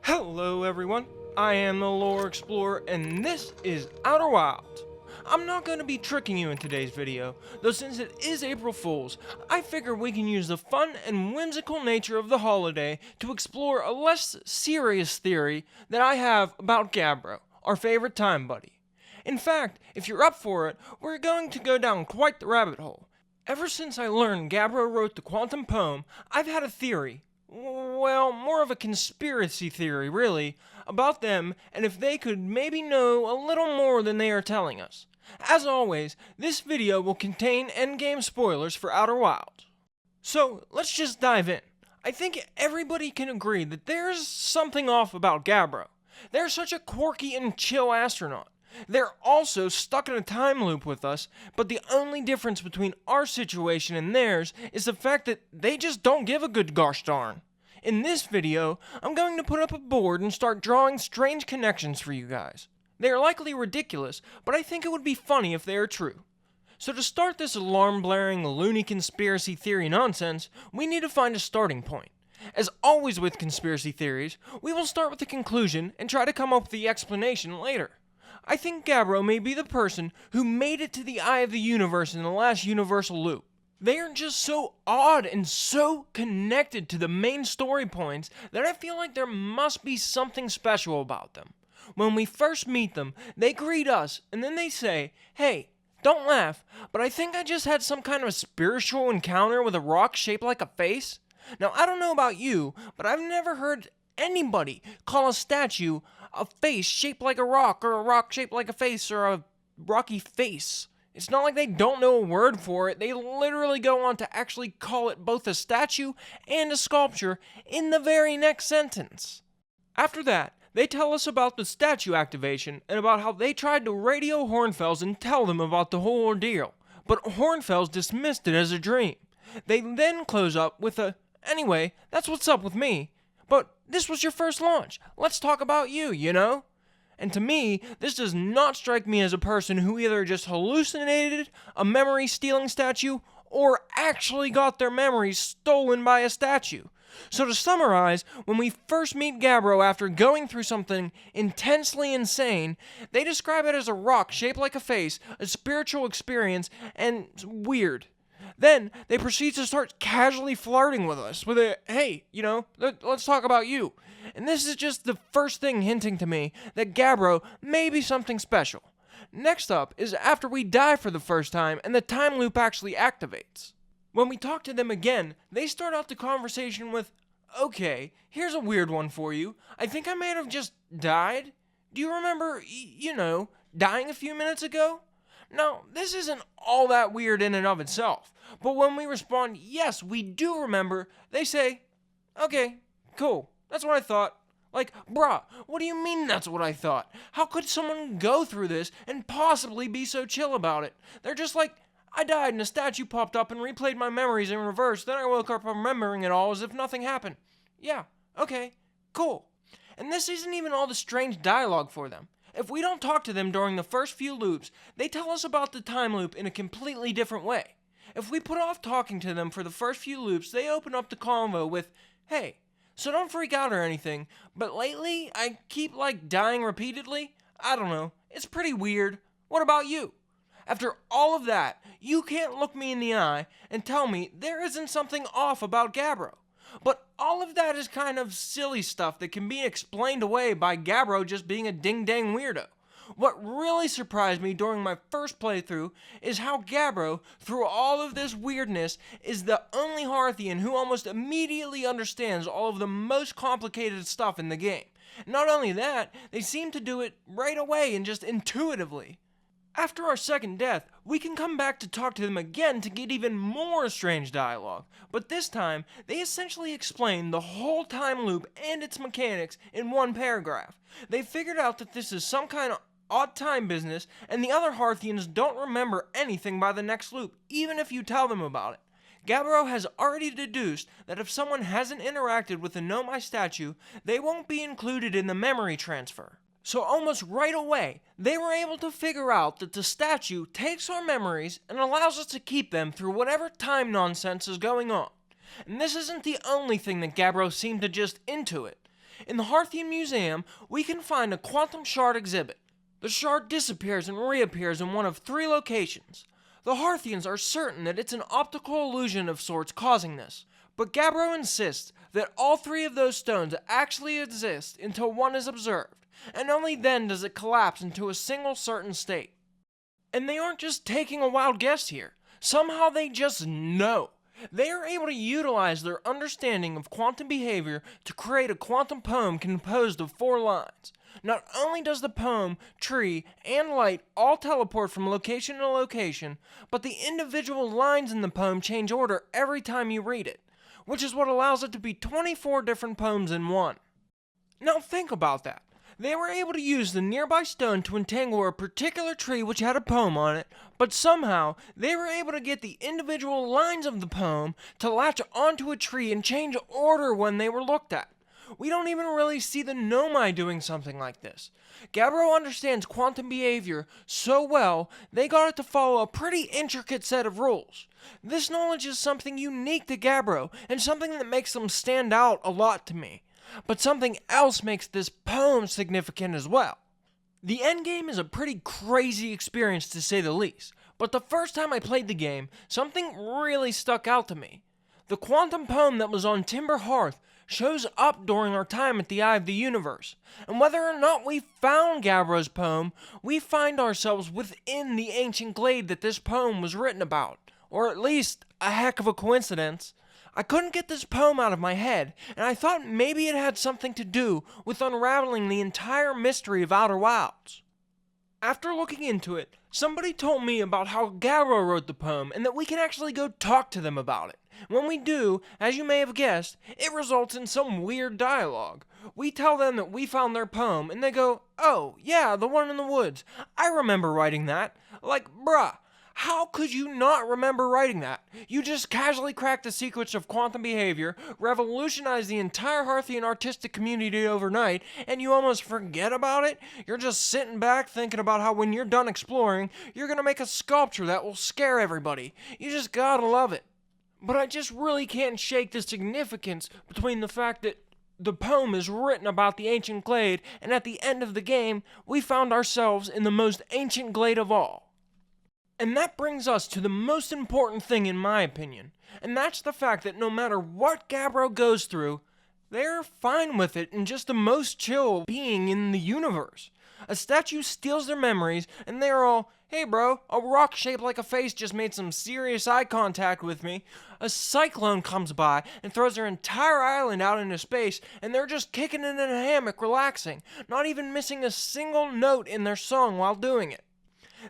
Hello everyone, I am the Lore Explorer and this is Outer Wilds. I'm not going to be tricking you in today's video, though since it is April Fool's, I figure we can use the fun and whimsical nature of the holiday to explore a less serious theory that I have about Gabbro, our favorite time buddy. In fact, if you're up for it, we're going to go down quite the rabbit hole. Ever since I learned Gabbro wrote the quantum poem, I've had a theory. Well, more of a conspiracy theory, really, about them and if they could maybe know a little more than they are telling us. As always, this video will contain endgame spoilers for Outer Wilds. So, let's just dive in. I think everybody can agree that there's something off about Gabbro. They're such a quirky and chill astronaut. They're also stuck in a time loop with us, but the only difference between our situation and theirs is the fact that they just don't give a good gosh darn. In this video, I'm going to put up a board and start drawing strange connections for you guys. They are likely ridiculous, but I think it would be funny if they are true. So to start this alarm-blaring, loony conspiracy theory nonsense, we need to find a starting point. As always with conspiracy theories, we will start with the conclusion and try to come up with the explanation later. I think Gabbro may be the person who made it to the eye of the universe in the last universal loop. They are just so odd and so connected to the main story points that I feel like there must be something special about them. When we first meet them, they greet us and then they say, "Hey, don't laugh, but I think I just had some kind of spiritual encounter with a rock shaped like a face." Now, I don't know about you, but I've never heard anybody call a statue a face shaped like a rock, or a rock shaped like a face, or a rocky face. It's not like they don't know a word for it. They literally go on to actually call it both a statue and a sculpture in the very next sentence. After that, they tell us about the statue activation and about how they tried to radio Hornfels and tell them about the whole ordeal, but Hornfels dismissed it as a dream. They then close up with a, "Anyway, that's what's up with me. But this was your first launch. Let's talk about you, you know?" And to me, this does not strike me as a person who either just hallucinated a memory-stealing statue or actually got their memories stolen by a statue. So to summarize, when we first meet Gabbro after going through something intensely insane, they describe it as a rock shaped like a face, a spiritual experience, and weird. Then they proceed to start casually flirting with us with a, "Hey, you know, let's talk about you." And this is just the first thing hinting to me that Gabbro may be something special. Next up is after we die for the first time and the time loop actually activates. When we talk to them again, they start out the conversation with, "Okay, here's a weird one for you. I think I may have just died. Do you remember, dying a few minutes ago?" Now, this isn't all that weird in and of itself, but when we respond, "Yes, we do remember," they say, "Okay, cool, that's what I thought." Like, bruh, what do you mean that's what I thought? How could someone go through this and possibly be so chill about it? They're just like, "I died and a statue popped up and replayed my memories in reverse, then I woke up remembering it all as if nothing happened." Yeah, okay, cool. And this isn't even all the strange dialogue for them. If we don't talk to them during the first few loops, they tell us about the time loop in a completely different way. If we put off talking to them for the first few loops, they open up the convo with, "Hey, so don't freak out or anything, but lately I keep dying repeatedly. I don't know, it's pretty weird. What about you?" After all of that, you can't look me in the eye and tell me there isn't something off about Gabbro. But all of that is kind of silly stuff that can be explained away by Gabbro just being a ding-dang weirdo. What really surprised me during my first playthrough is how Gabbro, through all of this weirdness, is the only Hearthian who almost immediately understands all of the most complicated stuff in the game. Not only that, they seem to do it right away and just intuitively. After our second death, we can come back to talk to them again to get even more strange dialogue, but this time, they essentially explain the whole time loop and its mechanics in one paragraph. They figured out that this is some kind of odd time business, and the other Hearthians don't remember anything by the next loop, even if you tell them about it. Gabbro has already deduced that if someone hasn't interacted with the Nomai statue, they won't be included in the memory transfer. So almost right away, they were able to figure out that the statue takes our memories and allows us to keep them through whatever time nonsense is going on. And this isn't the only thing that Gabbro seemed to just intuit. In the Harthian Museum, we can find a quantum shard exhibit. The shard disappears and reappears in one of 3 locations. The Harthians are certain that it's an optical illusion of sorts causing this, but Gabbro insists that all 3 of those stones actually exist until one is observed, and only then does it collapse into a single certain state. And they aren't just taking a wild guess here. Somehow they just know. They are able to utilize their understanding of quantum behavior to create a quantum poem composed of 4 lines. Not only does the poem, tree, and light all teleport from location to location, but the individual lines in the poem change order every time you read it, which is what allows it to be 24 different poems in one. Now think about that. They were able to use the nearby stone to entangle a particular tree which had a poem on it, but somehow they were able to get the individual lines of the poem to latch onto a tree and change order when they were looked at. We don't even really see the Nomai doing something like this. Gabbro understands quantum behavior so well, they got it to follow a pretty intricate set of rules. This knowledge is something unique to Gabbro, and something that makes them stand out a lot to me. But something else makes this poem significant as well. The endgame is a pretty crazy experience to say the least, but the first time I played the game, something really stuck out to me. The quantum poem that was on Timber Hearth shows up during our time at the Eye of the Universe, and whether or not we found Gabbro's poem, we find ourselves within the ancient glade that this poem was written about, or at least a heck of a coincidence. I couldn't get this poem out of my head, and I thought maybe it had something to do with unraveling the entire mystery of Outer Wilds. After looking into it, somebody told me about how Gabbro wrote the poem and that we can actually go talk to them about it. When we do, as you may have guessed, it results in some weird dialogue. We tell them that we found their poem, and they go, "Oh, yeah, the one in the woods. I remember writing that." Like, bruh. How could you not remember writing that? You just casually cracked the secrets of quantum behavior, revolutionized the entire Harthian artistic community overnight, and you almost forget about it? You're just sitting back thinking about how when you're done exploring, you're gonna make a sculpture that will scare everybody. You just gotta love it. But I just really can't shake the significance between the fact that the poem is written about the ancient glade, and at the end of the game, we found ourselves in the most ancient glade of all. And that brings us to the most important thing in my opinion, and that's the fact that no matter what Gabbro goes through, they're fine with it and just the most chill being in the universe. A statue steals their memories, and they're all, "Hey bro, a rock shaped like a face just made some serious eye contact with me." A cyclone comes by and throws their entire island out into space, and they're just kicking it in a hammock relaxing, not even missing a single note in their song while doing it.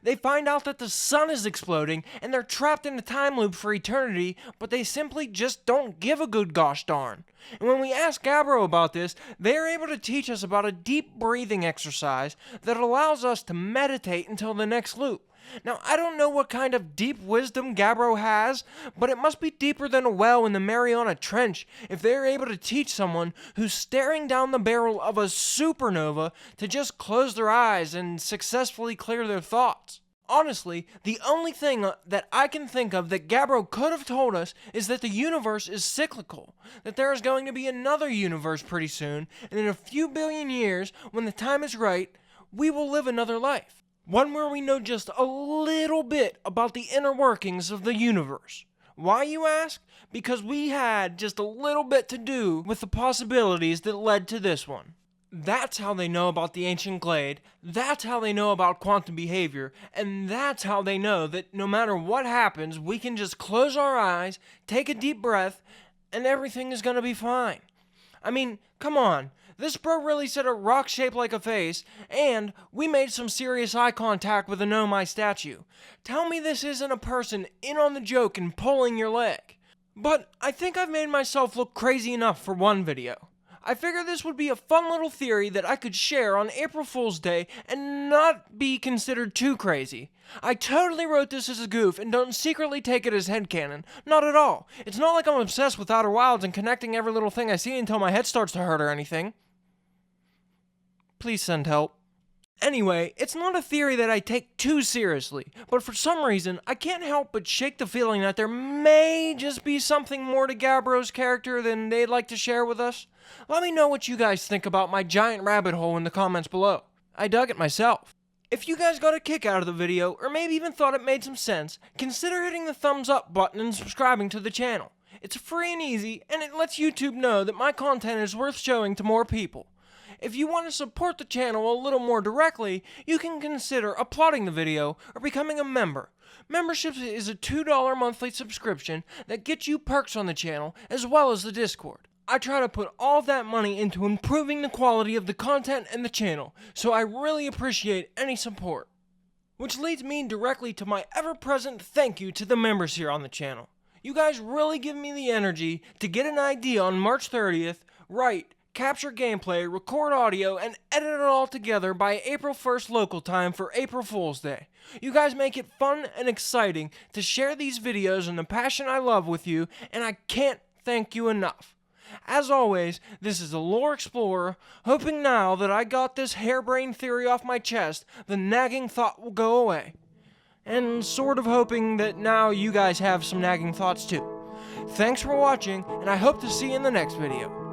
They find out that the sun is exploding, and they're trapped in a time loop for eternity, but they simply just don't give a good gosh darn. And when we ask Gabbro about this, they are able to teach us about a deep breathing exercise that allows us to meditate until the next loop. Now, I don't know what kind of deep wisdom Gabbro has, but it must be deeper than a well in the Mariana Trench if they're able to teach someone who's staring down the barrel of a supernova to just close their eyes and successfully clear their thoughts. Honestly, the only thing that I can think of that Gabbro could have told us is that the universe is cyclical, that there is going to be another universe pretty soon, and in a few billion years, when the time is right, we will live another life. One where we know just a little bit about the inner workings of the universe. Why, you ask? Because we had just a little bit to do with the possibilities that led to this one. That's how they know about the ancient glade, that's how they know about quantum behavior, and that's how they know that no matter what happens, we can just close our eyes, take a deep breath, and everything is gonna be fine. I mean, come on. This bro really said a rock shaped like a face, and we made some serious eye contact with a Nomai statue. Tell me this isn't a person in on the joke and pulling your leg. But I think I've made myself look crazy enough for one video. I figured this would be a fun little theory that I could share on April Fool's Day and not be considered too crazy. I totally wrote this as a goof and don't secretly take it as headcanon. Not at all. It's not like I'm obsessed with Outer Wilds and connecting every little thing I see until my head starts to hurt or anything. Please send help. Anyway, it's not a theory that I take too seriously, but for some reason, I can't help but shake the feeling that there may just be something more to Gabbro's character than they'd like to share with us. Let me know what you guys think about my giant rabbit hole in the comments below. I dug it myself. If you guys got a kick out of the video, or maybe even thought it made some sense, consider hitting the thumbs up button and subscribing to the channel. It's free and easy, and it lets YouTube know that my content is worth showing to more people. If you want to support the channel a little more directly, you can consider applauding the video or becoming a member. Membership is a $2 monthly subscription that gets you perks on the channel as well as the Discord. I try to put all that money into improving the quality of the content and the channel, so I really appreciate any support. Which leads me directly to my ever-present thank you to the members here on the channel. You guys really give me the energy to get an idea on March 30th, write, capture gameplay, record audio, and edit it all together by April 1st local time for April Fool's Day. You guys make it fun and exciting to share these videos and the passion I love with you, and I can't thank you enough. As always, this is the Lore Explorer, hoping now that I got this harebrained theory off my chest, the nagging thought will go away. And sort of hoping that now you guys have some nagging thoughts too. Thanks for watching, and I hope to see you in the next video.